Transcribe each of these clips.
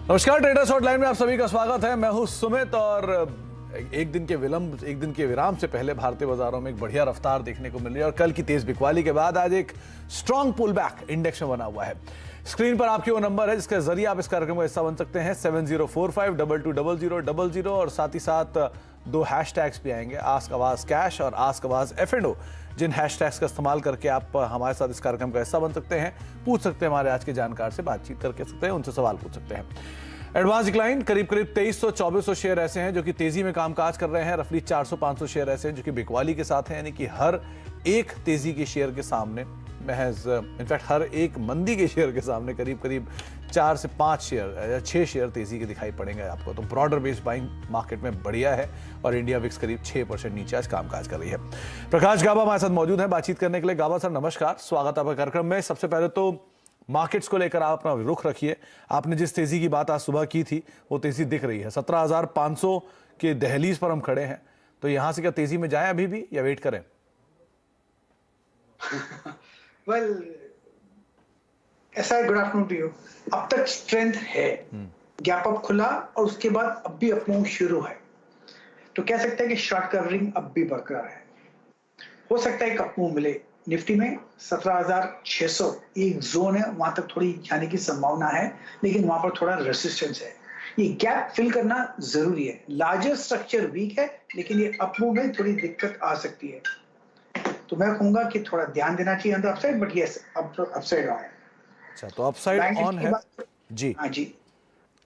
नमस्कार, traders hotline में आप सभी का स्वागत है। मैं हूं सुमित और एक दिन के विराम से पहले भारतीय बाजारों में एक बढ़िया रफ्तार देखने को मिल रही है और कल की तेज बिकवाली के बाद आज एक स्ट्रॉन्ग पुल बैक इंडेक्स में बना हुआ है। स्क्रीन पर आपके वो नंबर है जिसके जरिए आप इस कार्यक्रम का हिस्सा बन सकते हैं 7045220000 और साथ ही साथ दो हैशटैग्स भी आएंगे, आस्क आवाज कैश और आस्क आवाज F&O, जिन हैशटैग्स का इस्तेमाल करके आप हमारे साथ इस कार्यक्रम का हिस्सा बन सकते हैं, पूछ सकते हैं, हमारे आज के जानकार से बातचीत करके सकते हैं, उनसे सवाल पूछ सकते हैं। एडवांस डिक्लाइन करीब 2300-2400 शेयर ऐसे हैं जो कि तेजी में कामकाज कर रहे हैं। रफली 400-500 शेयर ऐसे हैं जो कि बिकवाली के साथ हैं, यानी कि हर एक तेजी के शेयर के सामने महज इनफैक्ट हर एक मंदी के शेयर के सामने करीब 4 से 5 शेयर या 6 शेयर तेजी के दिखाई पड़ेंगे आपको। तो ब्रॉडर बेस्ड बाइंग मार्केट में बढ़िया है और इंडिया विक्स करीब 6% नीचे आज कामकाज कर रही है। प्रकाश गाबा हमारे साथ मौजूद है बातचीत करने के लिए। गाबा सर नमस्कार, स्वागत आपका कार्यक्रम में। सबसे पहले तो मार्केट्स को लेकर आप अपना रुख रखिए। आपने जिस तेजी की बात आज सुबह की थी वो तेजी दिख रही है। 17,500 के दहलीज पर हम खड़े हैं, तो यहां से क्या तेजी में जाएं अभी भी या वेट करें? वेल ऐसा है, गुड आफ्टरनून टू यू। अब तक स्ट्रेंथ है, गैप अप खुला और उसके बाद अब भी अप मूव शुरू है, तो कह सकते हैं कि शॉर्ट कवरिंग अब भी बरकरार है। हो सकता है एक अप मूव मिले निफ्टी में 17,600 एक जोन है, वहां तक थोड़ी जाने की संभावना है, लेकिन वहां पर थोड़ा रेसिस्टेंस है। ये गैप फिल करना जरूरी है। लार्जर स्ट्रक्चर वीक है, लेकिन ये अप मूव में थोड़ी दिक्कत आ सकती है, तो मैं कहूंगा कि थोड़ा ध्यान देना चाहिए on the upside, but yes upside on है। अच्छा, तो अपसाइड ऑन है जी। हाँ जी,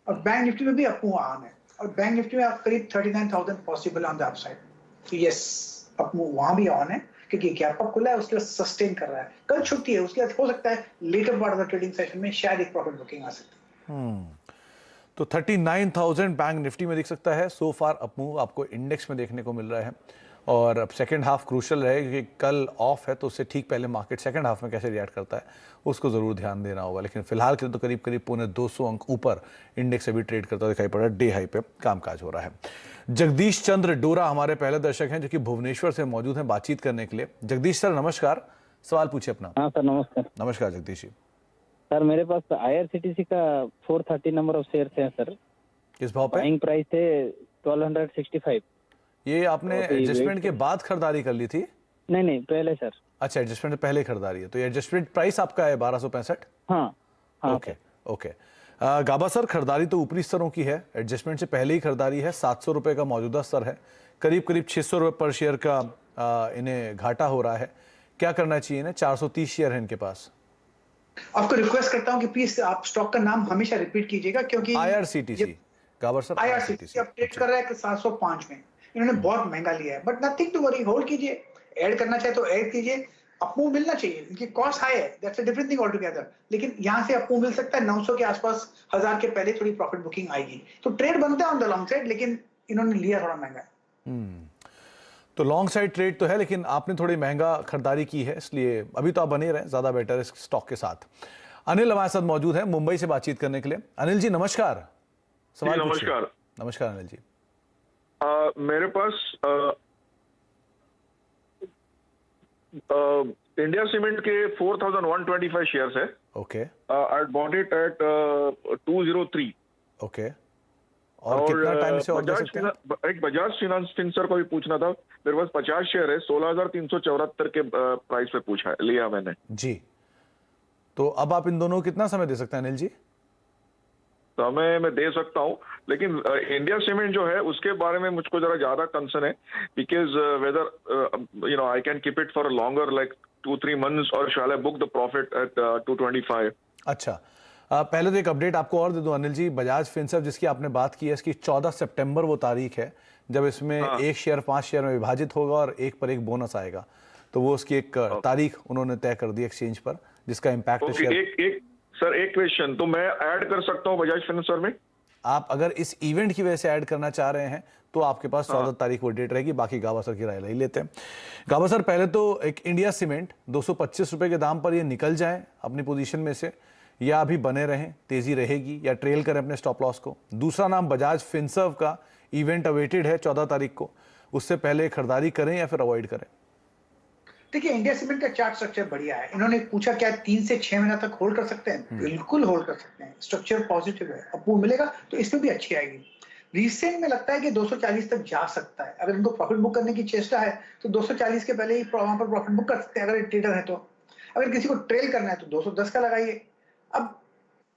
और बैंक निफ्टी में भी अप मूव ऑन है, और बैंक निफ्टी में आप करीब 39,000 पॉसिबल ऑन द अपसाइड, तो यस अप मूव वहां भी ऑन है, क्योंकि गैप अप खुला है, उसके बाद सस्टेन कर रहा है। कल छुट्टी है, उसके बाद हो सकता है later part of the trading session में शायद एक प्रॉफिट बुकिंग आ सकती है। तो 39,000 बैंक निफ्टी में दिख सकता है। सो फार अप मूव आपको इंडेक्स में देखने को मिल रहा है और अब सेकंड हाफ क्रूशल रहेगा क्योंकि कल ऑफ है, तो उससे ठीक पहले मार्केट सेकंड हाफ में कैसे रिएक्ट करता है उसको जरूर ध्यान देना होगा। लेकिन फिलहाल के लिए तो करीब 200 अंक ऊपर इंडेक्स अभी ट्रेड करता दिखाई पड़ रहा है। डे हाई पे कामकाज हो रहा है। जगदीश चंद्र डोरा हमारे पहले दर्शक हैं जो कि भुवनेश्वर से मौजूद हैं बातचीत करने के लिए। जगदीश सर नमस्कार, सवाल पूछिए अपना। हाँ सर नमस्कार। नमस्कार जगदीश जी। सर मेरे पास IRCTC का 430 नंबर ऑफ शेयर्स हैं सर। किस भाव पे? बाइंग प्राइस है 1265। ये आपने एडजस्टमेंट के बाद खरीदारी कर ली थी? नहीं पहले सर। अच्छा, एडजस्टमेंट से पहले खरीदारी है, तो ये एडजस्टमेंट प्राइस आपका है 1265? हाँ ओके। गाबा सर, खरीदारी तो ऊपरी स्तरों की है, एडजस्टमेंट से पहले ही खरीदारी है। 700 रुपए का मौजूदा स्तर है, करीब 600 रुपए पर शेयर का इन्हें घाटा हो रहा है। क्या करना चाहिए इन्हें? 430 शेयर है इनके पास। आपको रिक्वेस्ट करता हूं कि प्लीज आप स्टॉक का नाम हमेशा रिपीट कीजिएगा, क्योंकि IRCTC गाबर सर, IRCTC अब ट्रेड कर रहा है 705 में। इन्होंने बहुत महंगा लिया है, but nothing to worry, hold कीजिए। ऐड करना चाहे तो ऐड कीजिए, अपमूव मिलना चाहिए। इनकी कॉस्ट हाई है, that's a different thing all together, लेकिन यहां से अपमूव मिल सकता है 900 के आसपास, 1000 के पहले थोड़ी प्रॉफिट बुकिंग आएगी, तो ट्रेड बनता है ऑन द लॉन्ग साइड, लेकिन इन्होंने लिया थोड़ा महंगा। तो लॉन्ग साइड ट्रेड तो है, लेकिन आपने थोड़ी महंगा खरीदारी की है, इसलिए अभी तो आप बने रहे, ज्यादा बेटर है स्टॉक के साथ। अनिल हमारे साथ मौजूद है मुंबई से बातचीत करने के लिए। अनिल जी नमस्कार, सवाल नमस्कार। नमस्कार अनिल जी। मेरे पास इंडिया सीमेंट के 4,125 शेयर्स है। Okay. I bought it at 203। Okay. और कितना टाइम से और दे सकते हैं? एक बजाज फिनसर को भी पूछना था। मेरे पास 50 शेयर है, 16,374 के प्राइस पे पूछा है, लिया मैंने जी। तो अब आप इन दोनों को कितना समय दे सकते हैं अनिल जी? समय मैं दे सकता हूं, लेकिन इंडिया सीमेंट जो है उसके बारे में मुझको जरा ज्यादा कंसर्न है, because whether I can keep it for longer like 2-3 months, और shall I book the profit at 225। अच्छा, पहले तो एक अपडेट आपको और दे दूं अनिल जी। बजाज फिनसर्व जिसकी आपने बात की है, इसकी 14 सितंबर वो तारीख है जब इसमें एक शेयर 5 शेयर में विभाजित होगा और एक पर एक बोनस आएगा, तो वो उसकी एक तारीख उन्होंने तय कर दी एक्सचेंज पर, जिसका इम्पैक्ट सर एक क्वेश्चन, तो मैं ऐड कर सकता हूं बजाज फिनसर में? आप अगर इस इवेंट की वजह से ऐड करना चाह रहे हैं तो आपके पास 14 तारीख वो डेट रहेगी। बाकी गाबा सर की राय ले लेते हैं। गाबा सर, पहले तो एक इंडिया सीमेंट 225 रुपए के दाम पर ये निकल जाए अपनी पोजीशन में से, या अभी बने रहें, तेजी रहेगी, या ट्रेल करें अपने स्टॉप लॉस को? दूसरा नाम बजाज फिनसर्व का इवेंट अवेटेड है 14 तारीख को, उससे पहले खरीदारी करें या फिर अवॉइड करें? देखिए इंडिया सीमेंट का चार्ट स्ट्रक्चर बढ़िया है। इन्होंने पूछा क्या 3 से 6 महीना तक होल्ड कर सकते हैं? बिल्कुल होल्ड कर सकते हैं। स्ट्रक्चर पॉजिटिव है, अप मूव मिलेगा तो इसमें भी अच्छी आएगी। रिसेंट में लगता है कि 240 तक जा सकता है। अगर इनको प्रॉफिट बुक करने की चेष्टा है तो 240 के पहले ही वहां पर प्रॉफिट बुक कर सकते हैं अगर ट्रेडर है तो। अगर किसी को ट्रेल करना है तो 210 का लगाइए। अब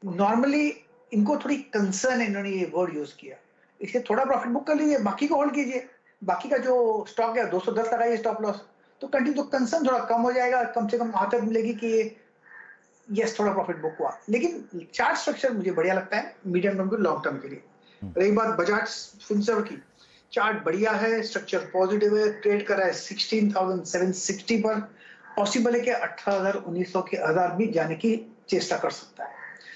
नॉर्मली इनको थोड़ी कंसर्न है, इन्होंने ये वर्ड यूज किया, इसलिए थोड़ा प्रॉफिट बुक कर लीजिए, बाकी को होल्ड कीजिए। बाकी का जो स्टॉक है 210 लगाइए स्टॉप लॉस, तो कंटिन्यू तो कंसर्न थोड़ा कम हो जाएगा। कम से कम आदत मिलेगी कि यस थोड़ा प्रॉफिट बुक हुआ। लेकिन चार्ट स्ट्रक्चर मुझे बढ़िया लगता है मीडियम टर्म के लॉन्ग टर्म के लिए। रही बात बजाज फिनसर्व की, चार्ट बढ़िया है, स्ट्रक्चर पॉजिटिव है, ट्रेड कर रहा है 16,760 पर। पॉसिबल है कि 18,000 1900 के 1000 भी जाने की चेष्टा कर सकता है।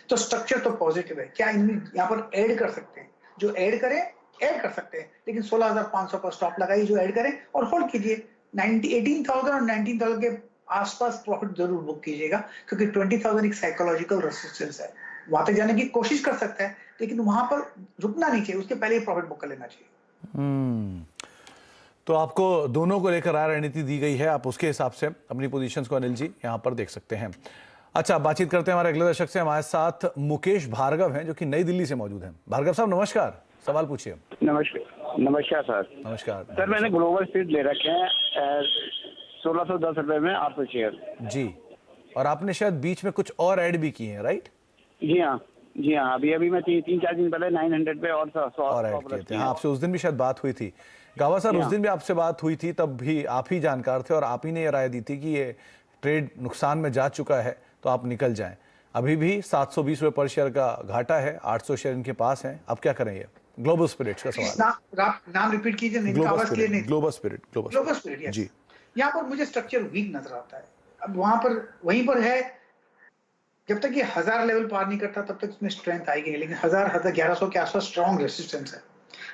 तो स्ट्रक्चर तो पॉजिटिव है। क्या यहाँ पर ऐड कर सकते हैं? जो ऐड करें ऐड कर सकते हैं, लेकिन 16,500 पर स्टॉप लगाइए जो ऐड करें और होल्ड कीजिए। 18,000 और 19,000 के आसपास प्रॉफिट जरूर बुक कीजिएगा, क्योंकि 20,000 एक साइकोलॉजिकल रेजिस्टेंस है। वहां तक जाने की कोशिश कर सकता है, लेकिन वहां पर रुकना नहीं चाहिए, उसके पहले ही प्रॉफिट बुक कर लेना चाहिए। तो आपको दोनों को लेकर राय रणनीति दी गई है, आप उसके हिसाब से अपनी पोजीशंस को अनिल जी यहाँ पर देख सकते हैं। अच्छा, बातचीत करते हैं हमारे अगले दर्शक से। हमारे साथ मुकेश भार्गव हैं जो कि नई दिल्ली से मौजूद हैं। भार्गव साहब नमस्कार, सवाल पूछिए। नमस्कार सर। नमस्कार सर, मैंने ग्लोबल सीड ले रखे हैं 1610 रुपए में 800 शेयर जी, और आपने शायद बीच में कुछ और ऐड भी किए हैं, राइट? जी हाँ अभी मैं 3-4 दिन पहले 900 पे और ऐड किए थे। हाँ, आपसे उस दिन भी शायद बात हुई थी गावा सर, उस दिन भी आपसे बात हुई थी, तब भी आप ही जानकार थे और आप ही ने ये राय दी थी कि ये ट्रेड नुकसान में जा चुका है तो आप निकल जाएं। अभी भी 720 रुपए पर शेयर का घाटा है, 800 शेयर इनके पास हैं, अब क्या करें? ये ग्लोबल स्पिरिट्स का सवाल। नाम रिपीट कीजिए। ग्लोबल स्पिरिट जी। यहाँ पर मुझे स्ट्रक्चर वीक नजर आता है। अब वहां पर वहीं पर है, जब तक ये 1000 लेवल पार नहीं करता तब तक इसमें स्ट्रेंथ आएगी नहीं, लेकिन 1100 के आसपास स्ट्रॉन्ग रेसिस्टेंस है।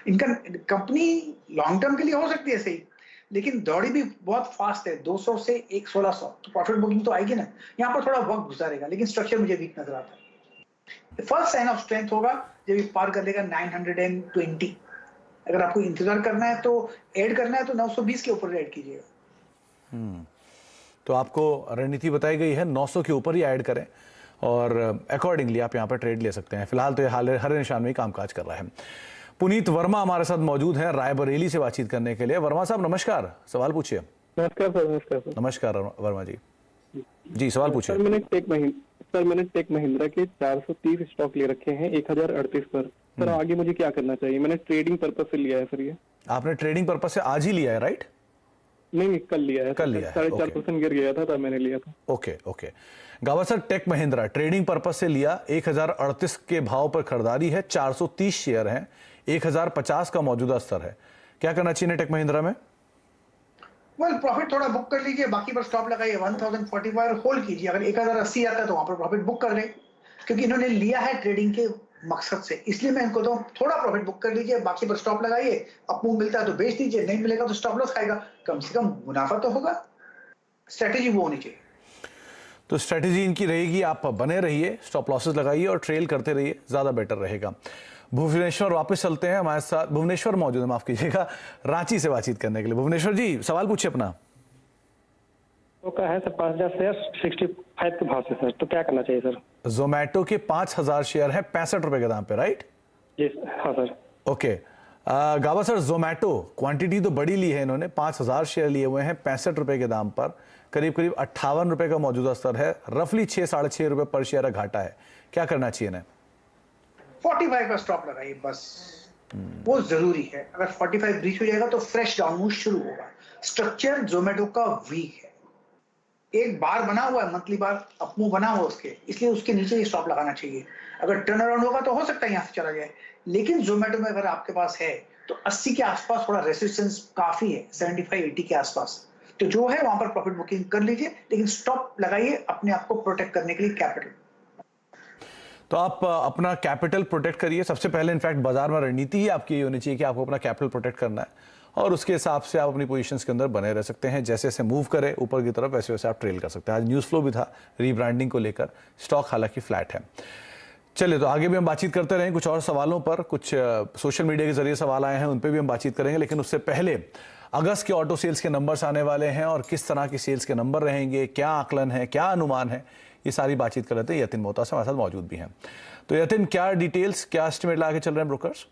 इनका कंपनी लॉन्ग टर्म के लिए हो सकती है सही, लेकिन दौड़ी भी बहुत फास्ट है, 200 से 1600, तो प्रॉफिट बुकिंग तो आएगी ना। यहाँ पर थोड़ा वक्त गुजारेगा, लेकिन स्ट्रक्चर मुझे वीक नजर आता है। फर्स्ट साइन ऑफ स्ट्रेंथ होगा जब ये पार कर लेगा 920। अगर आपको इंतजार करना है तो ऐड करना है तो 920 के ऊपर ऐड कीजिएगा। तो आपको रणनीति बताई गई है 900 के ऊपर ही ऐड करें और अकॉर्डिंगली आप यहाँ पर ट्रेड ले सकते हैं। फिलहाल तो ये हर निशान में ही कामकाज कर रहा है। पुनीत वर्मा हमारे साथ मौजूद हैं रायबरेली से बातचीत करने के लिए। वर्मा साहब नमस्कार, सवाल पूछिए। नमस्कार सर। नमस्कार वर्मा जी, सवाल पूछिए। सर मैंने टेक महिंद्रा के 430 स्टॉक ले रखे हैं 1038 पर। सर आगे मुझे क्या करना चाहिए? मैंने ट्रेडिंग पर्पस से लिया है सर। ये आपने ट्रेडिंग पर्पस से आज ही लिया है, राइट? नहीं, कल लिया है। 4.5% गिर गया था तब मैंने लिया था। Okay. Gavaskar tech Mahindra trading purpose से लिया, 1038 के भाव पर खरीदारी है, 430 शेयर हैं, 1050 का मौजूदा स्तर है। क्या करना चाहिए टेक महिंद्रा में? प्रॉफिट थोड़ा बुक कर लीजिए, बाकी पर स्टॉप लगाइए 1045 होल्ड कीजिए। अगर 1080 आता है तो वहां पर प्रॉफिट बुक कर लें, क्योंकि इन्होंने लिया है ट्रेडिंग के मकसद से, इसलिए मैं इनको तो थोड़ा प्रॉफिट बुक कर लीजिए, बाकी पर स्टॉप लगाइए। अप मूव मिलता है तो बेच दीजिए, नहीं मिलेगा तो स्टॉप लॉस खाएगा, कम से कम मुनाफा तो होगा। स्ट्रेटेजी वो होनी चाहिए। तो स्ट्रेटेजी इनकी रहेगी, आप बने रहिए, स्टॉप लॉसेस लगाइए और ट्रेल करते रहिए, ज्यादा बेटर रहेगा। भुवनेश्वर वापस चलते हैं, हमारे साथ भुवनेश्वर मौजूद है, माफ कीजिएगा, रांची से बातचीत करने के लिए। भुवनेश्वर जी सवाल पूछिए अपना। तो का है सर 5000 शेयर 65 के भाव से सर, तो क्या करना चाहिए सर? जोमैटो के 5000 शेयर है 65 रुपए के दाम पे, राइट? जी हाँ सर। ओके गावा सर, जोमैटो क्वांटिटी तो बड़ी ली है इन्होंने, 5000 शेयर लिए हुए हैं 65 रुपए के दाम पर, करीब 58 रुपए का मौजूदा स्तर है, रफली 6-6.5 रुपए पर शेयर घाटा है। क्या करना चाहिए इन्हें? 45 का स्टॉप लगाइए बस, वो जरूरी है। अगर 45 ब्रीच हो जाएगा तो फ्रेश डाउनमूव शुरू होगा। स्ट्रक्चर जोमेटो का वीक है, एक बार बना हुआ है, मंथली बार अपमूव बना हुआ उसके, इसलिए उसके नीचे ही स्टॉप लगाना चाहिए। अगर टर्न अराउंड होगा तो हो सकता है यहाँ से चला जाए, लेकिन जोमेटो में अगर आपके पास है तो 80 के आसपास थोड़ा रेसिस्टेंस काफी है, 75-80 के आसपास, तो जो है वहां पर प्रॉफिट बुकिंग कर लीजिए, लेकिन स्टॉप लगाइए अपने आप को प्रोटेक्ट करने के लिए कैपिटल। तो आप अपना कैपिटल प्रोटेक्ट करिए। सबसे पहले इनफैक्ट बाजार में रणनीति ही आपकी होनी चाहिए कि आपको अपना कैपिटल प्रोटेक्ट करना है, और उसके हिसाब से आप अपनी पोजीशंस के अंदर बने रह सकते हैं। जैसे जैसे मूव करे ऊपर की तरफ वैसे वैसे आप ट्रेल कर सकते हैं। आज न्यूज़ फ्लो भी था रीब्रांडिंग को लेकर, स्टॉक हालांकि फ्लैट है। चलिए, तो आगे भी हम बातचीत करते रहें कुछ और सवालों पर। कुछ सोशल मीडिया के जरिए सवाल आए हैं, उन पे भी हम बातचीत करेंगे, लेकिन उससे पहले अगस्त के ऑटो सेल्स के नंबर्स आने वाले हैं और किस तरह की सेल्स के नंबर रहेंगे, क्या आकलन है, क्या अनुमान है, ये सारी बातचीत कर लेते हैं। यतिन मोहता से हमारे साथ मौजूद भी हैं। तो यतिन, क्या डिटेल्स, क्या एस्टिमेट लगा के चल रहे हैं ब्रोकर्स?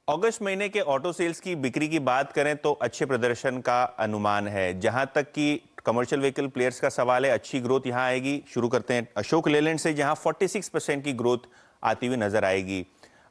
अगस्त महीने के ऑटो सेल्स की बिक्री की बात करें तो अच्छे प्रदर्शन का अनुमान है। जहां तक कि कमर्शियल व्हीकल प्लेयर्स का सवाल है, अच्छी ग्रोथ यहां आएगी। शुरू करते हैं अशोक लेलैंड से, जहां 46% की ग्रोथ आती हुई नजर आएगी।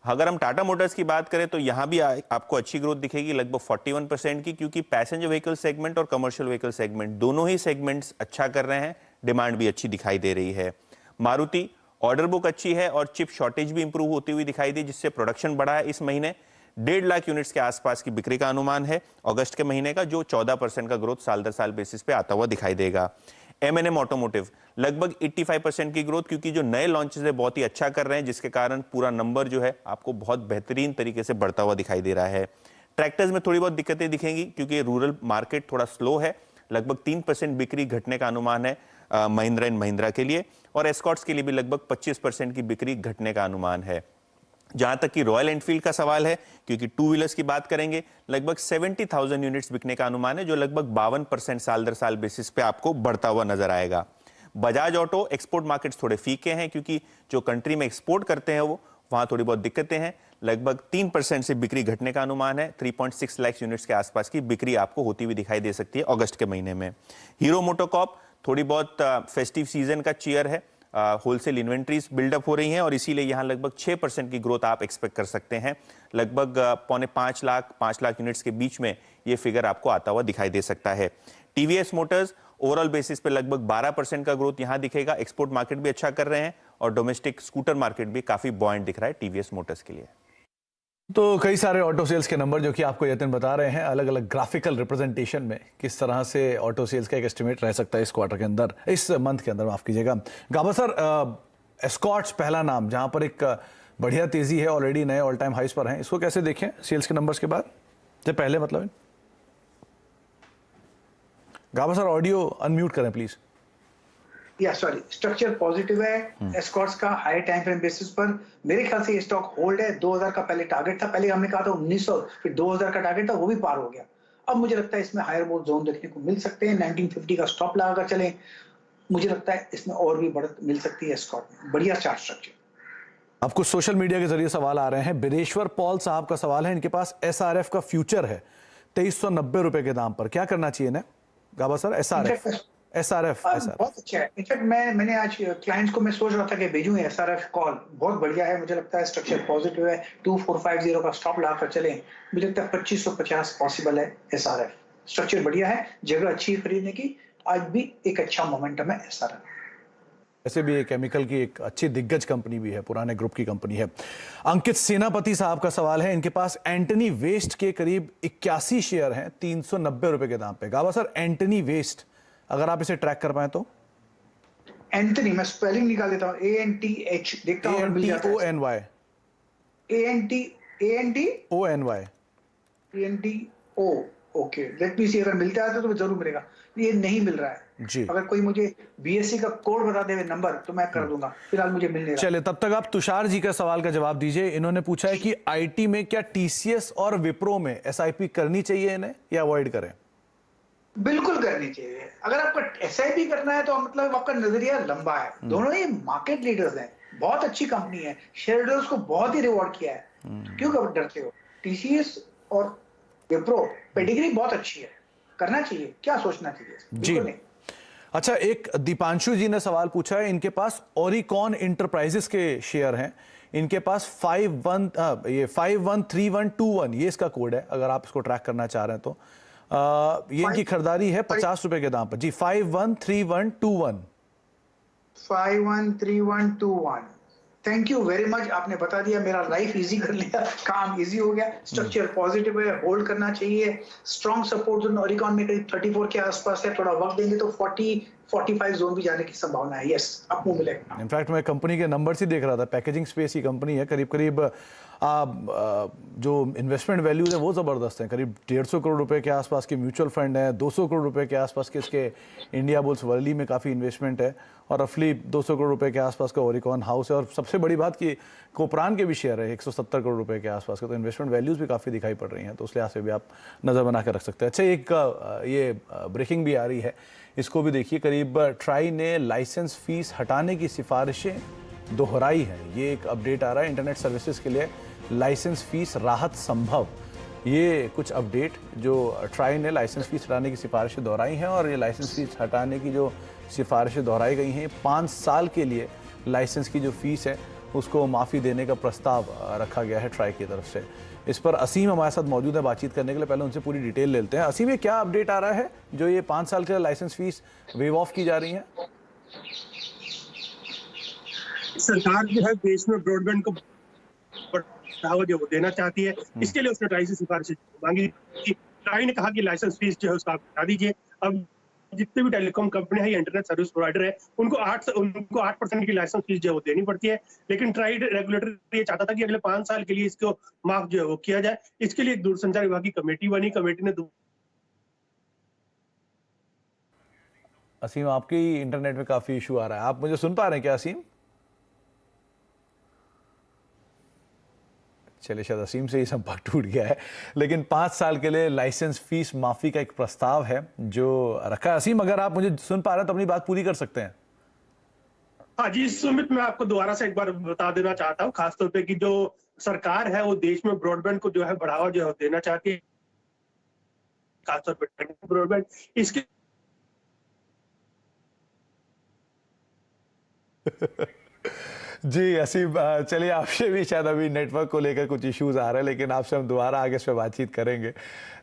अगर हम टाटा मोटर्स की बात करें तो यहां भी आपको अच्छी ग्रोथ दिखेगी, लगभग 41% की, क्योंकि पैसेंजर व्हीकल सेगमेंट और कमर्शियल व्हीकल सेगमेंट दोनों ही सेगमेंट्स अच्छा कर रहे हैं, डिमांड भी अच्छी दिखाई दे रही है। मारुति ऑर्डर बुक अच्छी है और चिप शॉर्टेज भी इंप्रूव होती हुई दिखाई दी, जिससे प्रोडक्शन बढ़ा है। इस महीने 1.5 लाख यूनिट्स के आसपास की बिक्री का अनुमान है अगस्त के महीने का, जो 14% का ग्रोथ साल दर साल बेसिस पे आता हुआ दिखाई देगा। M&M ऑटोमोटिव लगभग 85% की ग्रोथ, क्योंकि जो नए लॉन्चेस है बहुत ही अच्छा कर रहे हैं, जिसके कारण पूरा नंबर जो है आपको बहुत बेहतरीन तरीके से बढ़ता हुआ दिखाई दे रहा है। ट्रैक्टर्स में थोड़ी बहुत दिक्कतें दिखेंगी, क्योंकि रूरल मार्केट थोड़ा स्लो है। लगभग 3% बिक्री घटने का अनुमान है महिंद्रा एंड महिंद्रा के लिए, और एस्कॉर्ट्स के लिए भी लगभग 25% की बिक्री घटने का अनुमान है। जहां तक कि रॉयल एनफील्ड का सवाल है, क्योंकि टू व्हीलर्स की बात करेंगे, लगभग 70,000 यूनिट्स बिकने का अनुमान है, जो लगभग 52% साल दर साल बेसिस पे आपको बढ़ता हुआ नजर आएगा। बजाज ऑटो एक्सपोर्ट मार्केट्स थोड़े फीके हैं, क्योंकि जो कंट्री में एक्सपोर्ट करते हैं वो वहां थोड़ी बहुत दिक्कतें हैं। लगभग 3% से बिक्री घटने का अनुमान है। 3.6 लाख यूनिट्स के आसपास की बिक्री आपको होती हुई दिखाई दे सकती है अगस्त के महीने में। हीरो मोटोकॉर्प थोड़ी बहुत फेस्टिव सीजन का चीयर है, होलसेल इन्वेंट्रीज बिल्डअप हो रही हैं, और इसीलिए यहां लगभग 6% की ग्रोथ आप एक्सपेक्ट कर सकते हैं। लगभग 5 लाख यूनिट्स के बीच में ये फिगर आपको आता हुआ दिखाई दे सकता है। टीवीएस मोटर्स ओवरऑल बेसिस पे लगभग 12% का ग्रोथ यहां दिखेगा। एक्सपोर्ट मार्केट भी अच्छा कर रहे हैं और डोमेस्टिक स्कूटर मार्केट भी काफी बॉयंट दिख रहा है टीवीएस मोटर्स के लिए। तो कई सारे ऑटो सेल्स के नंबर जो कि आपको यतिन बता रहे हैं, अलग अलग ग्राफिकल रिप्रेजेंटेशन में किस तरह से ऑटो सेल्स का एक एस्टिमेट रह सकता है इस क्वार्टर के अंदर, इस मंथ के अंदर, माफ कीजिएगा। गाबा सर, एस्कॉर्ट्स पहला नाम, जहां पर एक बढ़िया तेजी है, ऑलरेडी नए ऑल टाइम हाइस पर हैं, इसको कैसे देखें सेल्स के नंबर्स के बाद, जब पहले मतलब? गाबा सर, ऑडियो अनम्यूट करें प्लीज। सॉरी, स्ट्रक्चर पॉजिटिव है एस्कॉर्ट्स का हाई टाइम फ्रेम बेसिस पर। मेरे ख्याल से ये स्टॉक होल्ड है। 2000 का पहले टारगेट था, पहले हमने कहा था 1900, फिर 2000 का टारगेट था, वो भी पार हो गया। अब मुझे लगता है इसमें हायर बोर्ड जोन देखने को मिल सकते हैं। 1950 का स्टॉप लगाकर चलें, मुझे लगता है इसमें और भी बढ़त मिल सकती है एस्कॉर्ट में। बढ़िया चार्ट स्ट्रक्चर। अब कुछ सोशल मीडिया के जरिए सवाल आ रहे हैं। बिरेश्वर पॉल साहब का सवाल है, इनके पास SRF का फ्यूचर है 2390 रुपए के दाम पर, क्या करना चाहिए ना गाबा सर? SRF बहुत अच्छा है। इनफैक्ट मैंने आज क्लाइंट्स को मैं सोच रहा था कि भेजूं SRF कॉल, बहुत बढ़िया है। मुझे लगता है स्ट्रक्चर पॉजिटिव है। 2450 का स्टॉप लगाकर चलें, मुझे लगता है 2550 पॉसिबल है। SRF स्ट्रक्चर बढ़िया है, जगह अच्छी है खरीदने की। आज भी एक अच्छा मोमेंटम है SRF। ऐसे भी एक केमिकल की एक अच्छी दिग्गज कंपनी भी है, पुराने ग्रुप की कंपनी है। अंकित सेनापति साहब का सवाल है, इनके पास एंटनी वेस्ट के करीब 81 शेयर हैं 390 रुपए के दाम पे। गाबा सर, एंटनी वेस्ट अगर आप इसे ट्रैक कर पाए तो? एंटनी, मैं स्पेलिंग निकाल देता हूं, ANTH, देखता हूं मिल जाता है। ANTONY ओके, लेट मी सी, अगर मिलता है तो जरूर मिलेगा। ये नहीं मिल रहा है जी। अगर कोई मुझे BSE का कोड बता दे नंबर, तो मैं कर दूंगा। फिलहाल मुझे मिल नहीं रहा। चलिए, तब तक आप तुषार जी का सवाल का जवाब दीजिए। इन्होंने पूछा है कि IT में क्या TCS और विप्रो में SIP करनी चाहिए इन्हें, या अवॉइड करें? बिल्कुल करनी चाहिए। अगर आपका SIP करना है तो मतलब आपका नजरिया लंबा है। दोनों ही मार्केट लीडर्स हैं, बहुत अच्छी कंपनी है, शेयर होल्डर्स को बहुत ही रिवॉर्ड किया है। क्यों डरते हो? TCS और विप्रो पेडिग्री बहुत अच्छी है, करना चाहिए, क्या सोचना चाहिए जी। अच्छा, एक दीपांशु जी ने सवाल पूछा है, इनके पास ओरिकॉन इंटरप्राइजेस के शेयर हैं, इनके पास 513121, ये इसका कोड है, अगर आप इसको ट्रैक करना चाह रहे हैं तो। ये इनकी खरीदारी है 50 रुपए के दाम पर जी। 513121। 513121। थैंक यू वेरी मच, आपने बता दिया, मेरा लाइफ इजी कर लिया, काम इजी हो गया। स्ट्रक्चर पॉजिटिव है, होल्ड करना चाहिए। स्ट्रॉन्ग सपोर्ट जोन ओरिकॉन में करीब 34 के आसपास है, थोड़ा वक्त देंगे तो 40-45 जोन भी जाने की संभावना है। यस, आपको मिलेगा। इनफैक्ट मैं कंपनी के नंबर्स ही देख रहा था, पैकेजिंग स्पेस की कंपनी है, करीब करीब जो इन्वेस्टमेंट वैल्यूज है वो ज़बरदस्त हैं, करीब 150 करोड़ रुपए के आसपास के म्यूचुअल फंड हैं, 200 करोड़ रुपए के आसपास के इसके इंडिया बुल्स वर्ली में काफ़ी इन्वेस्टमेंट है, और रफली 200 करोड़ रुपए के आसपास का ओरिकॉन हाउस है, और सबसे बड़ी बात कि कोपरान के भी शेयर है 170 करोड़ रुपए के आसपास के, तो इन्वेस्टमेंट वैल्यूज़ भी काफ़ी दिखाई पड़ रही हैं, तो उस लिहाज से भी आप नज़र बना कर रख सकते हैं। अच्छा, एक ये ब्रेकिंग भी आ रही है, इसको भी देखिए। करीब ट्राई ने लाइसेंस फीस हटाने की सिफारिशें दोहराई है, ये एक अपडेट आ रहा है। इंटरनेट सर्विसेज के लिए लाइसेंस फीस राहत संभव, ये कुछ अपडेट जो ट्राई ने लाइसेंस फीस हटाने की सिफारिशें दोहराई हैं, और ये लाइसेंस फीस हटाने की जो सिफारिशें दोहराई गई हैं, 5 साल के लिए लाइसेंस की जो फीस है उसको माफ़ी देने का प्रस्ताव रखा गया है ट्राई की तरफ से। इस पर असीम हमारे साथ मौजूद है बातचीत करने के लिए, पहले उनसे पूरी डिटेल लेते हैं। असीम, ये क्या अपडेट आ रहा है जो ये 5 साल के लाइसेंस फीस वेव ऑफ की जा रही है? सरकार जो है देश में ब्रॉडबैंड को बढ़ावा जो देना चाहती है, इसके लिए उसने ट्राई से सिफारिश मांगी। ट्राई ने कहा कि लाइसेंस फीस जो है उसका आप हटा दीजिए। अब जितने भी टेलीकॉम कंपनी है या इंटरनेट सर्विस प्रोवाइडर है, उनको 8% की लाइसेंस फीस जो है वो देनी पड़ती है। लेकिन ट्राई रेगुलेटर ये चाहता था कि अगले 5 साल के लिए इसको माफ जो है वो किया जाए। इसके लिए एक दूरसंचार विभाग की कमेटी बनी। कमेटी ने असीम, आपकी इंटरनेट में काफ़ी इशू आ रहा है, आप मुझे सुन पा रहे हैं क्या असीम? चलिए, शायद असीम से ही संपर्क टूट गया है, लेकिन 5 साल के लिए लाइसेंस फीस माफ़ी का एक प्रस्ताव है जो रखा है। असीम, अगर आप मुझे सुन पा रहे हैं तो अपनी बात पूरी कर सकते हैं। हाँ जी सुमित, मैं आपको दोबारा से एक बार बता देना चाहता हूँ, खासतौर पे कि जो सरकार है वो देश में ब्रॉडबैंड को जो है बढ़ावा जो है देना चाहती है, खासतौर पे ब्रॉडबैंड। इसके जी असीम, चलिए, आपसे भी शायद अभी नेटवर्क को लेकर कुछ इश्यूज आ रहे हैं, लेकिन आपसे हम दोबारा आगे इस पर बातचीत करेंगे।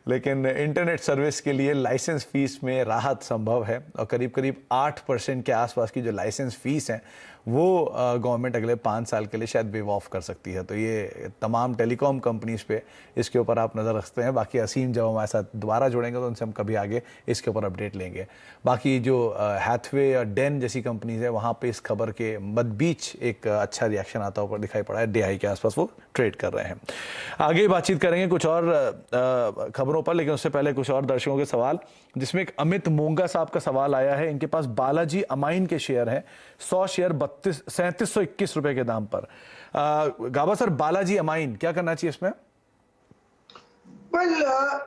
लेकिन इंटरनेट सर्विस के लिए लाइसेंस फीस में राहत संभव है, और करीब करीब 8% के आसपास की जो लाइसेंस फीस है वो गवर्नमेंट अगले 5 साल के लिए शायद वेव ऑफ कर सकती है। तो ये तमाम टेलीकॉम कंपनीज पे इसके ऊपर आप नज़र रखते हैं। बाकी असीम जब हमारे साथ दोबारा जुड़ेंगे तो उनसे हम कभी आगे इसके ऊपर अपडेट लेंगे। बाकी जो हैथवे या डेन जैसी कंपनीज है, वहाँ पे इस खबर के मध्य एक अच्छा रिएक्शन आता हुआ दिखाई पड़ा है, DI के आसपास वो ट्रेड कर रहे हैं। आगे बातचीत करेंगे कुछ और खबरों पर, लेकिन उससे पहले कुछ और दर्शकों के सवाल, जिसमें एक अमित मोंगा साहब का सवाल आया है। इनके पास बालाजी अमाइन के शेयर हैं, 100 शेयर 3721 रुपए के दाम पर। गाबा सर, बालाजी अमाइन क्या करना चाहिए इसमें?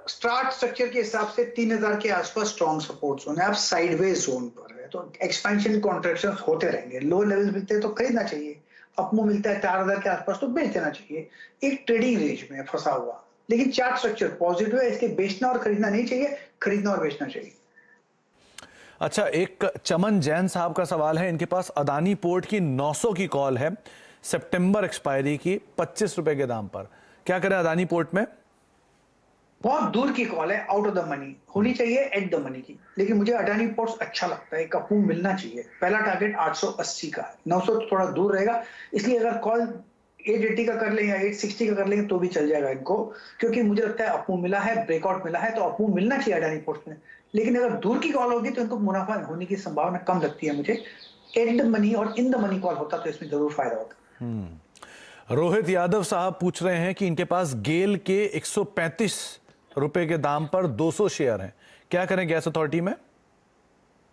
स्टार्ट स्ट्रक्चर के हिसाब से 3000 के आसपास स्ट्रॉन्ग सपोर्ट जोन है, आप साइडवेज जोन पर है, तो एक्सपेंशन कॉन्ट्रैक्शन होते रहेंगे। लो लेवल मिलते हैं तो खरीदना चाहिए, अपमो मिलता है 4000 के आसपास तो बेच देना चाहिए। एक ट्रेडिंग रेंज में फंसा हुआ, लेकिन चार्ट स्ट्रक्चर पॉजिटिव है, इसके बेचना और खरीदना नहीं चाहिए, खरीदना और बेचना चाहिए। अच्छा, एक चमन जैन साहब का सवाल है। इनके पास अदानी पोर्ट की 900 की कॉल है, सितंबर एक्सपायरी की, 25 रुपए के दाम पर। क्या करें अदानी पोर्ट में? बहुत दूर की कॉल है, आउट ऑफ द मनी होनी चाहिए, एट द मनी की। लेकिन मुझे अडानी पोर्ट्स अच्छा लगता है, कपूर मिलना चाहिए। पहला टारगेट 880 का है, 900 तो थोड़ा दूर रहेगा, इसलिए अगर कॉल 880 का कर लें या 860 का कर लेंगे तो भी चल जाएगा इनको, क्योंकि मुझे लगता है अपमूव मिला है, ब्रेकआउट मिला है, तो अपमूव मिलना चाहिए अडानी पोर्ट्स में। लेकिन अगर दूर की कॉल होगी तो इनको मुनाफा होने की संभावना कम लगती है मुझे। एट द मनी और इन द मनी कॉल होता तो इसमें जरूर फायदा होता। रोहित यादव साहब पूछ रहे हैं कि इनके पास गेल के 135 रुपए के दाम पर 200 शेयर हैं, क्या करें गैस अथॉरिटी में?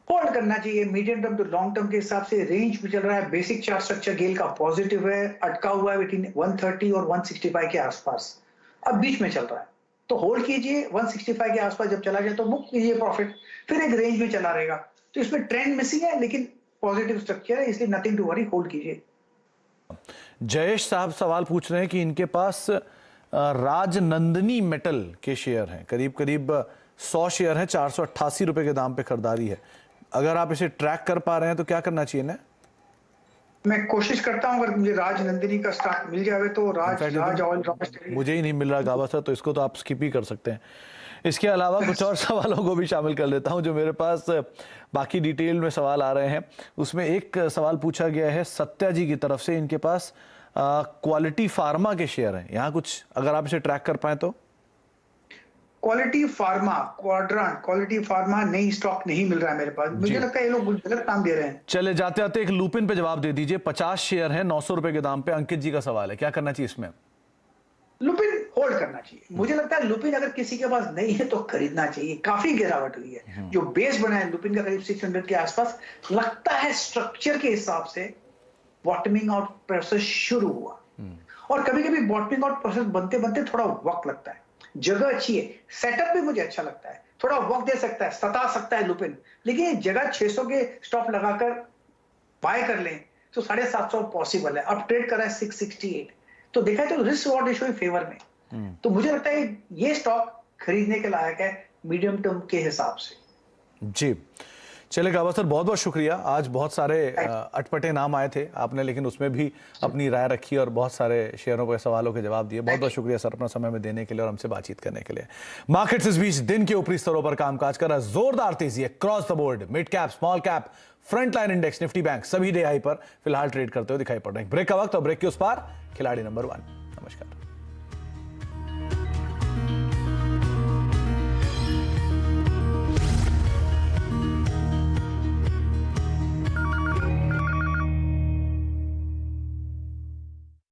होल्ड करना चाहिए। मीडियम टर्म तो लॉन्ग टर्म के हिसाब से रेंज में चल रहा है। बेसिक चार्ट स्ट्रक्चर गेल का पॉजिटिव है, अटका हुआ है बिटवीन 130 और 165 के आसपास, अब बीच में चल रहा है, तो होल्ड कीजिए। 165 के आसपास जब चला जाए तो बुक कीजिए प्रॉफिट, फिर एक रेंज में चला रहेगा। तो इसमें ट्रेंड मिसिंग है, लेकिन पॉजिटिव स्ट्रक्चर है, इसलिए नथिंग टू वरी, होल्ड कीजिए। जयेश साहब सवाल पूछ रहे हैं कि इनके पास राजनंदनी मेटल के शेयर हैं, करीब करीब 100 शेयर हैं, 488 रुपए के दाम पे खरीदारी है। अगर आप इसे ट्रैक कर पा रहे हैं तो क्या करना चाहिए ना? मैं कोशिश करता हूं, अगर मुझे राजनंदिनी का स्टॉक मिल जाए तो राज ऑयल मुझे ही नहीं मिल रहा गाबा सर, तो इसको तो आप स्किप ही कर सकते हैं। इसके अलावा कुछ और सवालों को भी शामिल कर लेता हूं जो मेरे पास बाकी डिटेल में सवाल आ रहे हैं। उसमें एक सवाल पूछा गया है सत्या जी की तरफ से, इनके पास क्वालिटी फार्मा के शेयर हैं, यहाँ कुछ अगर आप इसे ट्रैक कर पाए तो। Quality pharma, quadrant quality pharma नई स्टॉक नहीं मिल रहा है मेरे पास, मुझे लगता है ये लोग गलत नाम दे रहे हैं। चले जाते जाते एक लूपिन पे जवाब दे दीजिए, 50 शेयर है 900 रुपए के दाम पे। अंकित जी का सवाल है, क्या करना चाहिए इसमें? होल्ड करना चाहिए। मुझे लगता है लुपिन अगर किसी के पास नहीं है तो खरीदना चाहिए। काफी गिरावट हुई है, जो बेस बना है लुपिन का करीब 600 के आसपास, लगता है स्ट्रक्चर के हिसाब से बॉटमिंग आउट प्रोसेस शुरू हुआ। और कभी कभी बॉटमिंग आउट प्रोसेस बनते बनते थोड़ा वक्त लगता है। जगह अच्छी है, सेटअप भी मुझे अच्छा लगता है, थोड़ा वक्त दे सकता है, सता सकता है लुपिन, लेकिन ये जगह 600 के स्टॉप लगाकर बाय कर लें तो 750 पॉसिबल है। अब ट्रेड कर रहा है 668, तो देखा है तो रिस्क रिवॉर्ड रेशियो फेवर में। तो मुझे लगता है ये स्टॉक खरीदने के लायक है मीडियम टर्म के हिसाब से। जी चलेगा गाबा सर, बहुत बहुत शुक्रिया। आज बहुत सारे अटपटे नाम आए थे आपने, लेकिन उसमें भी अपनी राय रखी और बहुत सारे शेयरों के सवालों के जवाब दिए। बहुत बहुत शुक्रिया सर अपना समय में देने के लिए और हमसे बातचीत करने के लिए। मार्केट्स इस बीच दिन के ऊपरी स्तरों पर कामकाज कर रहा है, जोरदार तेजी है cross the board. Mid cap, small cap, front line index, Nifty bank सभी डे हाई पर फिलहाल ट्रेड करते हुए दिखाई पड़ रहे हैं। ब्रेक का वक्त और ब्रेक के उस पार खिलाड़ी नंबर 1। नमस्कार।